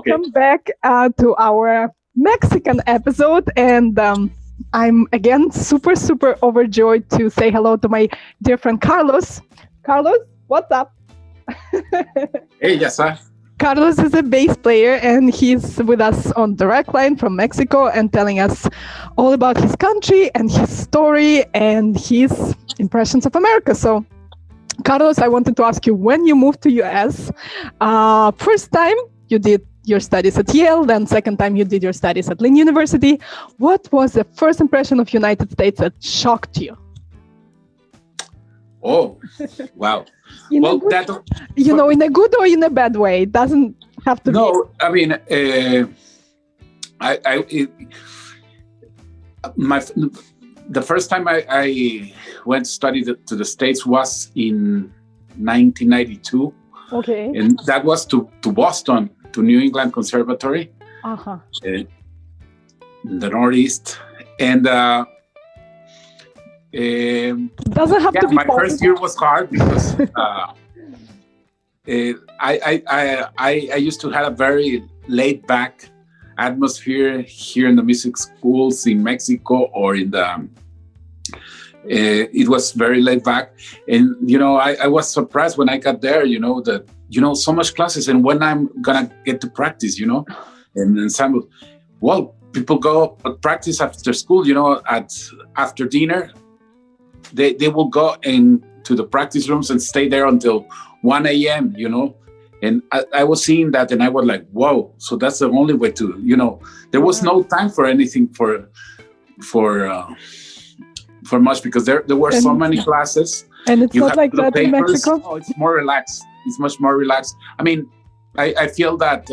welcome back to our Mexican episode. And I'm again super, super overjoyed to say hello to my dear friend Carlos. Carlos, what's up? Hey, Yasa. Carlos is a bass player and he's with us on direct line from Mexico and telling us all about his country and his story and his impressions of America. So, Carlos, I wanted to ask you, when you moved to US, first time you did your studies at Yale, then second time you did your studies at Lynn University. What was the first impression of United States that shocked you? Oh, wow. In a good or in a bad way. It doesn't have to be. No, I mean, the first time I went to study to the States was in 1992. Okay. And that was to Boston, to New England Conservatory, in the Northeast. And doesn't have to be my possible. first year was hard because I used to have a very laid back atmosphere here in the music schools in Mexico or in the it was very laid back. And I was surprised when I got there, that so much classes, and when I'm gonna get to practice, and ensemble. Well, people go practice after school, after dinner. They will go into the practice rooms and stay there until 1 a.m., And I was seeing that and I was like, whoa, so that's the only way to, there was no time for anything for much because there were so many classes. And it's not like that in Mexico? Oh, it's more relaxed. It's much more relaxed. I mean, I feel that,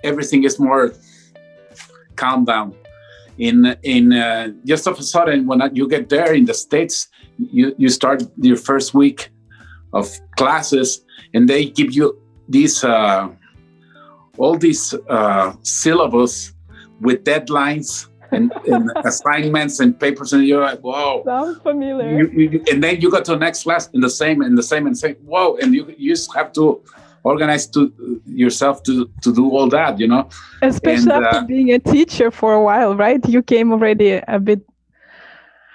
everything is more calm down. In just of a sudden, when you get there in the States, you start your first week of classes, and they give you these all these syllabus with deadlines and assignments and papers, and you're like, whoa. Sounds familiar. And then you go to the next class and the same, whoa, and you just have to organize yourself to do all that, Especially after being a teacher for a while, right? You came already a bit.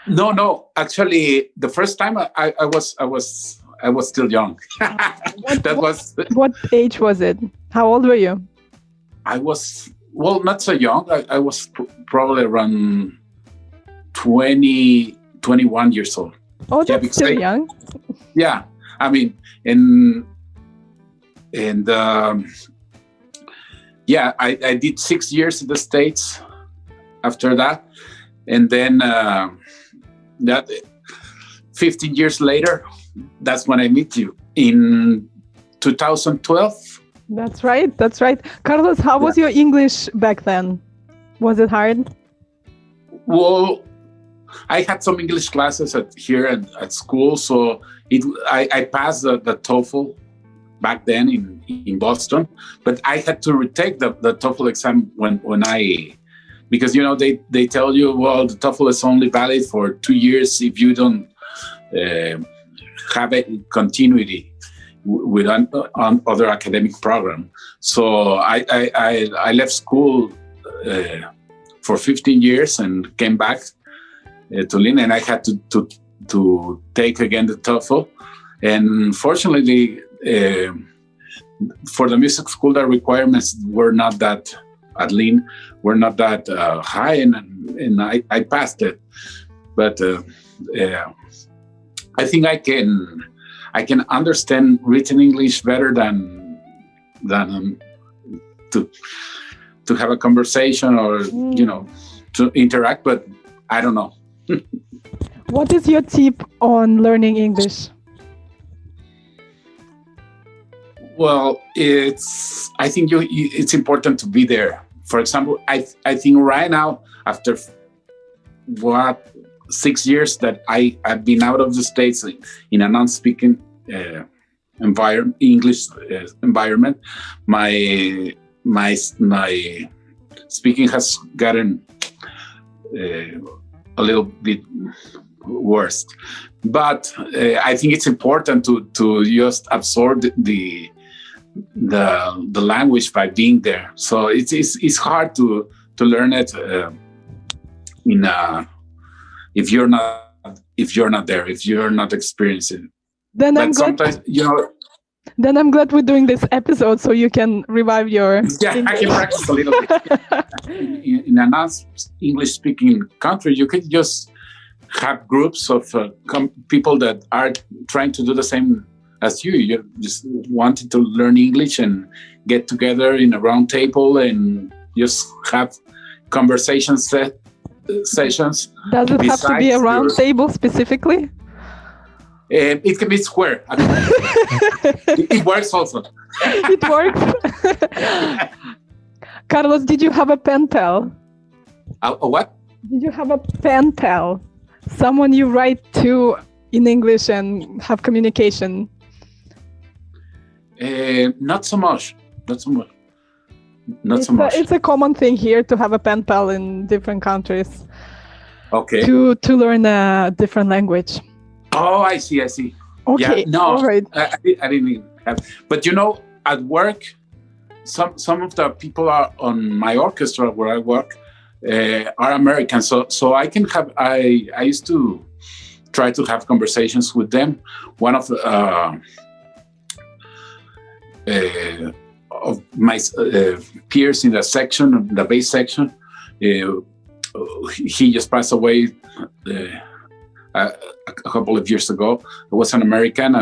No. Actually, the first time I was still young. What age was it? How old were you? I was not so young. I was probably around 20, 21 years old. Oh, that's still young. Yeah, I mean, and I did 6 years in the States after that. And then that 15 years later, that's when I meet you in 2012. That's right. Carlos, how was your English back then? Was it hard? Well, I had some English classes here at school. So I passed the TOEFL back then in Boston, but I had to retake the TOEFL exam because they tell you, well, the TOEFL is only valid for 2 years if you don't have a continuity with on other academic program. So I left school for 15 years and came back to Lynn, and I had to take again the TOEFL. And fortunately, for the music school, the requirements were not that at Lynn were not that high, and I passed it. But I think I can understand written English better than to have a conversation or to interact. But I don't know. What is your tip on learning English? Well, I think it's important to be there. For example, I think right now, after 6 years that I've been out of the States in a non-speaking English environment, my speaking has gotten a little bit worse. But I think it's important to just absorb the language by being there. So it's hard to learn it if you're not there, if you're not experiencing. Then But I'm glad. sometimes, you know, Then I'm glad we're doing this episode so you can revive your. yeah, I can practice a little bit. In a non-English-speaking country, you can just have groups of people that are trying to do the same as you. You just wanted to learn English and get together in a round table and just have conversation sessions. Does it have to be a round table specifically? It can be square. It works also. It works. Carlos, did you have a pen pal? A what? Did you have a pen pal? Someone you write to in English and have communication? Not so much. Not so much. It's a common thing here to have a pen pal in different countries. Okay. To learn a different language. Oh, I see. Okay. Yeah, no, all right. I didn't even have. But you know, at work, some of the people are on my orchestra where I work are American. So I can have. I used to try to have conversations with them. One of my peers in the section, the bass section, he just passed away. A couple of years ago. It was an American,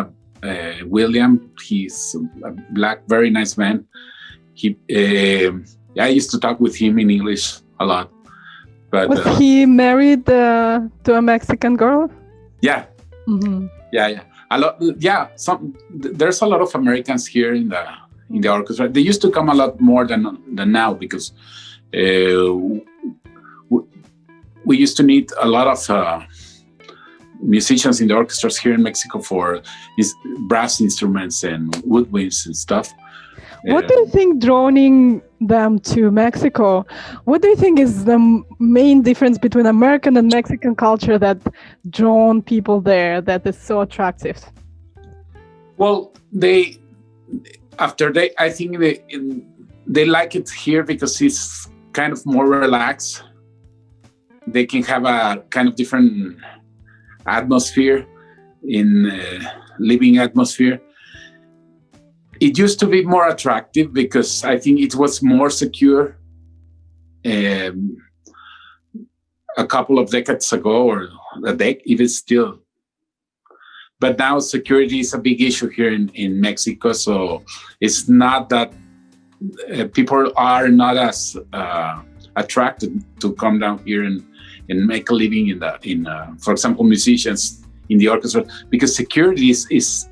William. He's a black, very nice man. I used to talk with him in English a lot. But was he married to a Mexican girl? Yeah. Mm-hmm. Yeah. A lot. Yeah. There's a lot of Americans here in the orchestra. They used to come a lot more than now because we used to need a lot of musicians in the orchestras here in Mexico for brass instruments and woodwinds and stuff. What do you think drawing them to Mexico? What do you think is the main difference between American and Mexican culture that drawn people there that is so attractive? Well, I think they like it here because it's kind of more relaxed. They can have a kind of different atmosphere living atmosphere. It used to be more attractive because I think it was more secure a couple of decades ago, or even still. But now security is a big issue here in Mexico, so it's not that people are not as attracted to come down here and make a living in for example, musicians in the orchestra, because security is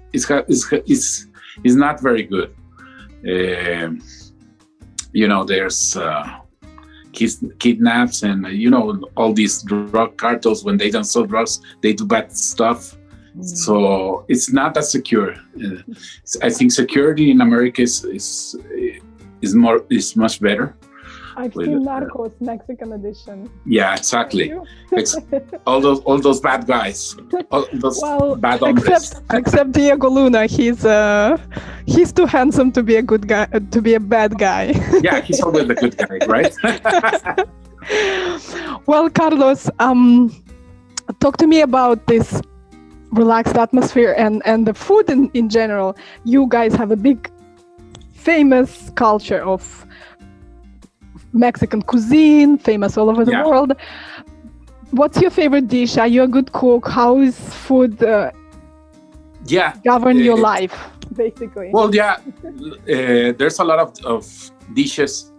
not very good. There's kidnaps and all these drug cartels. When they don't sell drugs, they do bad stuff. So it's not that secure. I think security in America is much better. I've seen Narcos Mexican edition. Yeah, exactly. all those bad guys, all those bad hombres. Except Diego Luna, he's too handsome to be a good guy, to be a bad guy. Yeah, he's always a good guy, right? Well, Carlos, talk to me about this relaxed atmosphere and the food in general. You guys have a big, famous culture of Mexican cuisine, famous all over the world. What's your favorite dish? Are you a good cook? How is food govern your life, basically? Well, there's a lot of dishes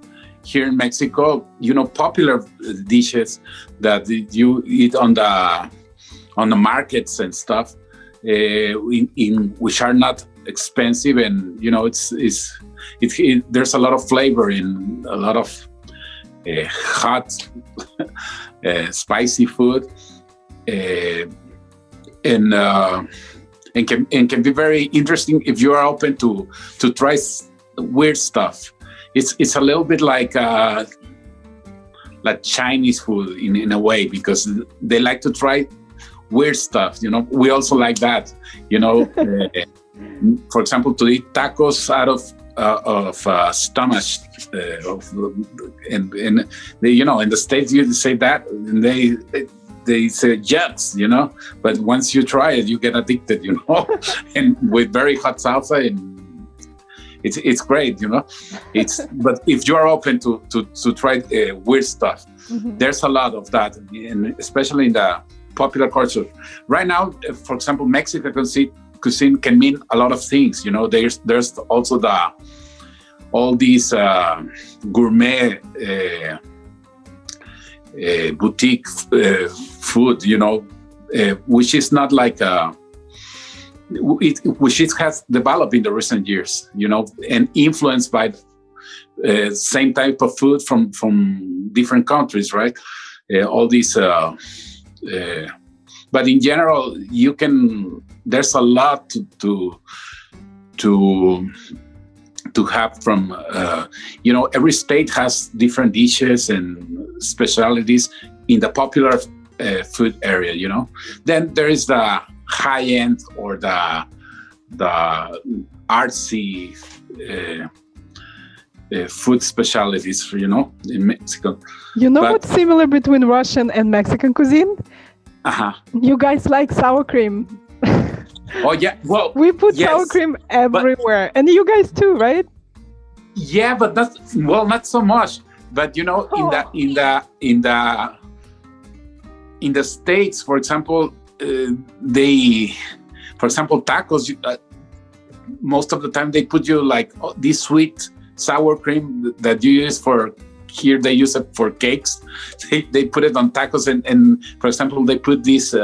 here in Mexico. Popular dishes that you eat on the markets and stuff, in which are not expensive, and there's a lot of flavor in a lot of hot, spicy food, and can be very interesting if you are open to try weird stuff. It's a little bit like Chinese food in a way, because they like to try weird stuff. We also like that. For example, to eat tacos out of stomach. And they, in the States you say that, and they say yes, but once you try it, you get addicted, and with very hot salsa, and it's great, but if you're open to try weird stuff, there's a lot of that, and especially in the popular culture right now. For example, Mexican cuisine can mean a lot of things. There's also all these gourmet boutique food, which is not like which it has developed in the recent years, and influenced by same type of food from different countries, right? All these, but in general, there's a lot to have from, every state has different dishes and specialties in the popular food area, Then there is the high end or the artsy food specialties, in Mexico. What's similar between Russian and Mexican cuisine? You guys like sour cream. Oh yeah, well, we put sour cream everywhere, and you guys too, right? Yeah, but not so much. But in the States, for example, tacos. Most of the time, they put you like this sweet sour cream that you use for. Here they use it for cakes. They put it on tacos, and for example, they put this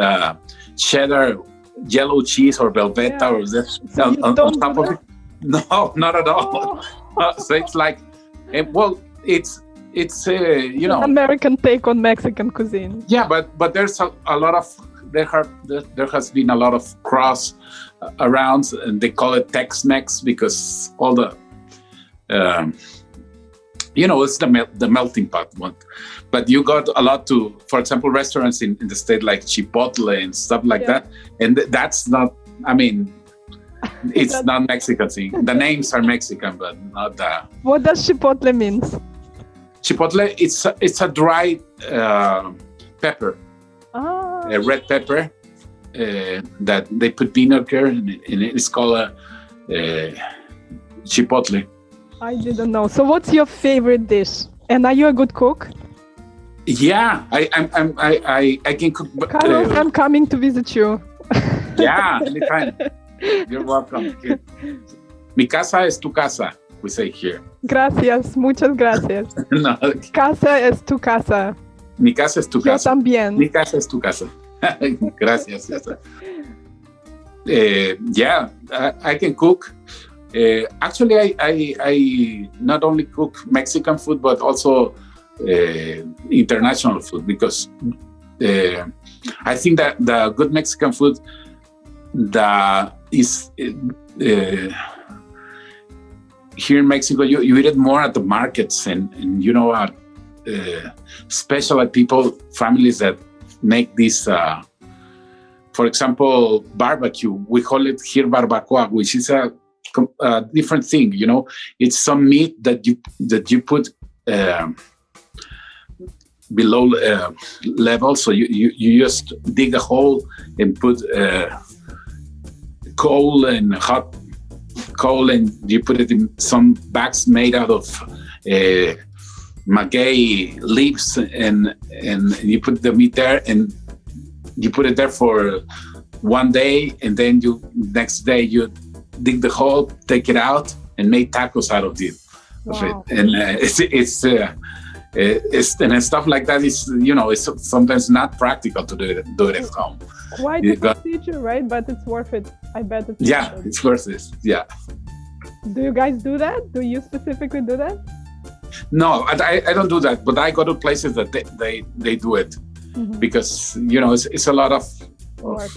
cheddar yellow cheese or velveta or this on top of it. No, not at all. So it's like, it's American take on Mexican cuisine. Yeah, but there's a lot of there has been a lot of cross around, and they call it Tex-Mex because all the it's the melting pot one. But you got a lot for example, restaurants in the state like Chipotle and stuff like that, and that's not. I mean, it's not Mexican thing. The names are Mexican, but not the. What does Chipotle means? Chipotle, it's a dry pepper, a red pepper that they put vinegar in, and it's called a chipotle. I didn't know. So, what's your favorite dish? And are you a good cook? Yeah, I can cook. Carlos, I'm coming to visit you. Yeah, anytime. You're welcome. Mi casa es tu casa, we say here. Gracias, muchas gracias. No. Casa es tu casa. Mi casa es tu casa. Yo también. Mi casa es tu casa. Gracias. Yeah, I can cook. Actually, I not only cook Mexican food, but also international food, because I think that the good Mexican food is here in Mexico, you eat it more at the markets and special people, families that make this. For example, barbecue. We call it here barbacoa, which is a different thing. It's some meat that you put below level. So you just dig a hole and put hot coal, and you put it in some bags made out of maguey leaves, and you put the meat there, and you put it there for one day, and then next day you dig the hole, take it out, and make tacos out of it. Wow. And it's and stuff like that is it's sometimes not practical to do it at home. Quite a procedure, right? But it's worth it. I bet it's worth it. It's worth it. Yeah. Do you guys do that? Do you specifically do that? No, I don't do that. But I go to places that they do it, because it's a lot of work.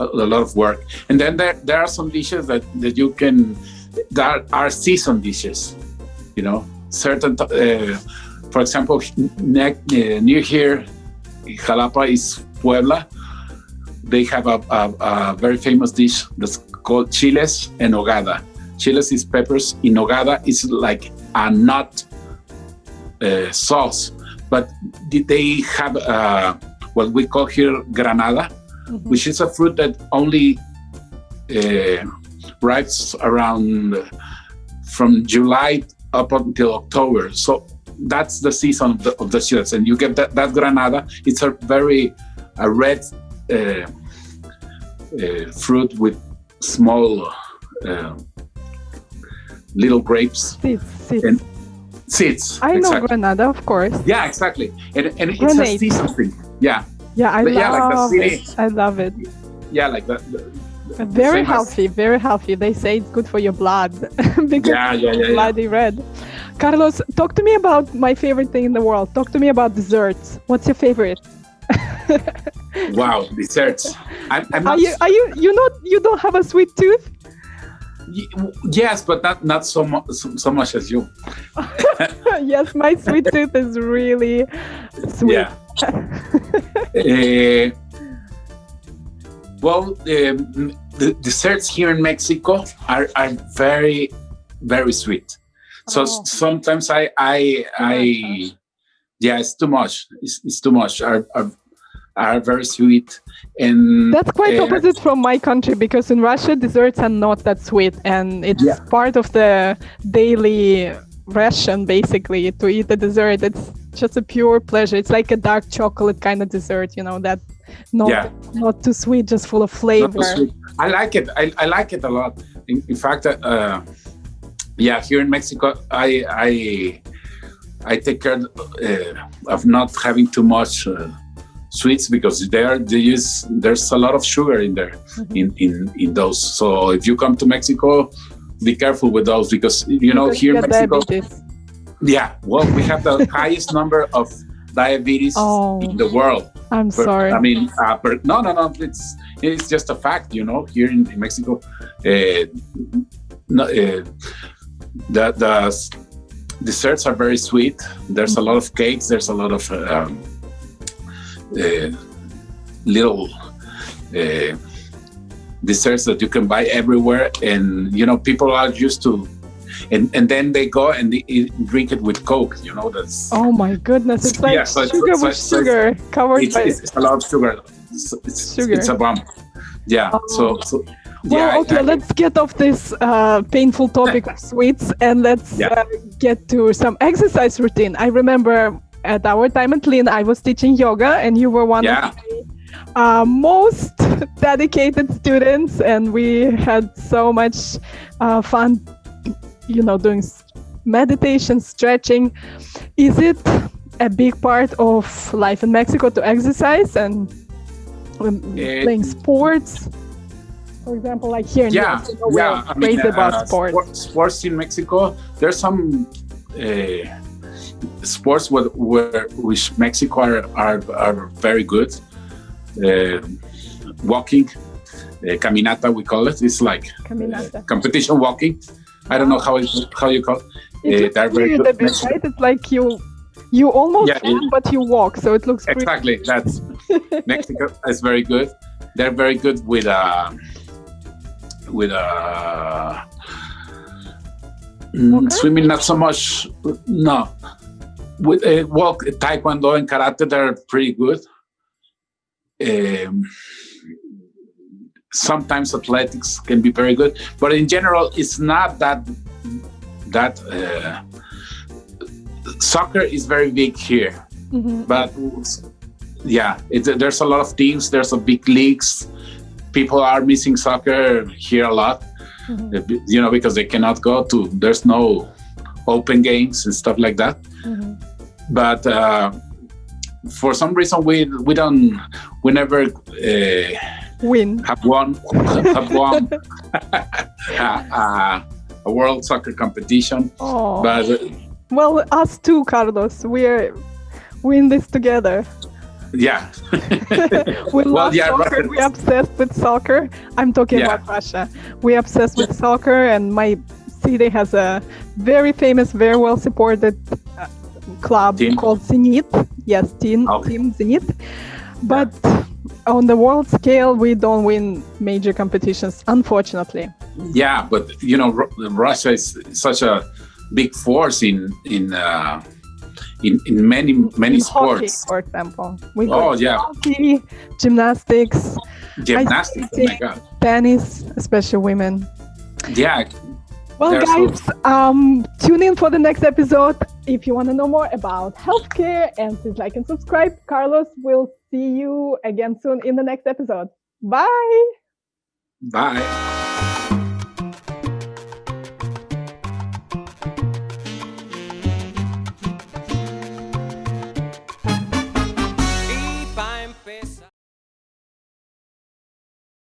A lot of work. And then there are some dishes that you can, that are seasoned dishes. Certain. For example, near here, Jalapa is Puebla. They have a very famous dish that's called chiles en hogada. chiles is peppers. In nogada is like a nut sauce, but they have what we call here granada, which is a fruit that only ripens around from July up until October. So that's the season of the chiles, and you get that granada. It's a very red fruit with small little grapes. Seeds. I know granada, of course. Yeah, exactly. And it's a season thing. Yeah. Yeah, I love like it. I love it. Yeah, like that. Very healthy, very healthy. They say it's good for your blood because it's bloody red. Carlos, talk to me about my favorite thing in the world. Talk to me about desserts. What's your favorite? Wow, desserts. I'm not... You don't have a sweet tooth? Yes, but not so much as you. Yes, my sweet tooth is really sweet. Yeah. Well, the desserts here in Mexico are very, very sweet. So sometimes it's too much. It's too much. Are very sweet, and that's quite opposite from my country, because in Russia desserts are not that sweet, and it's part of the daily ration basically to eat the dessert. It's just a pure pleasure. It's like a dark chocolate kind of dessert, that not too sweet, just full of flavor. I like it. I like it a lot. In fact, here in Mexico, I take care of not having too much sweets, because there's a lot of sugar in there in those. So if you come to Mexico, be careful with those, because here in Mexico, diabetes. Yeah, well, we have the highest number of diabetes in the world. I'm sorry. I mean, no. It's just a fact, here in Mexico. The desserts are very sweet. There's a lot of cakes. There's a lot of little desserts that you can buy everywhere, and people are used to. And then they go and they drink it with Coke, that's... Oh my goodness, it's like sugar covered by... It's a lot of sugar. It's sugar. It's a bomb. Yeah, so well, okay, let's get off this painful topic of sweets, and let's get to some exercise routine. I remember at our time at Lynn, I was teaching yoga, and you were one of the most dedicated students, and we had so much fun doing meditation, stretching. Is it a big part of life in Mexico to exercise and playing sports? For example, like here in we're crazy about sports. Sports in Mexico, there's some sports which Mexico are very good. Walking, caminata, we call it. It's like competition walking. I don't know how you call it. They're very good, right? It's like you almost run, but you walk, so it looks exactly. That's Mexico is very good. They're very good with swimming, not so much. No, with walk, taekwondo and karate, they're pretty good. Sometimes athletics can be very good, but in general, it's not that soccer is very big here. But there's a lot of teams. There's a big leagues. People are missing soccer here a lot, because they cannot go to. There's no open games and stuff like that. But for some reason, we never have won a world soccer competition. But well, us too, Carlos. We're in this together. Yeah. We love soccer. We're obsessed with soccer. I'm talking about Russia. We're obsessed with soccer, and my city has a very famous, very well supported club called Zenit. Yes, team Zenit. But on the world scale, we don't win major competitions, unfortunately. Yeah, but Russia is such a big force in many In hockey, sports. for example. Hockey, gymnastics, Gymnastics. Oh my God. tennis, especially women. Yeah. Well, guys, tune in for the next episode if you want to know more about healthcare. And please like and subscribe. Carlos, will see you again soon in the next episode. Bye. Bye.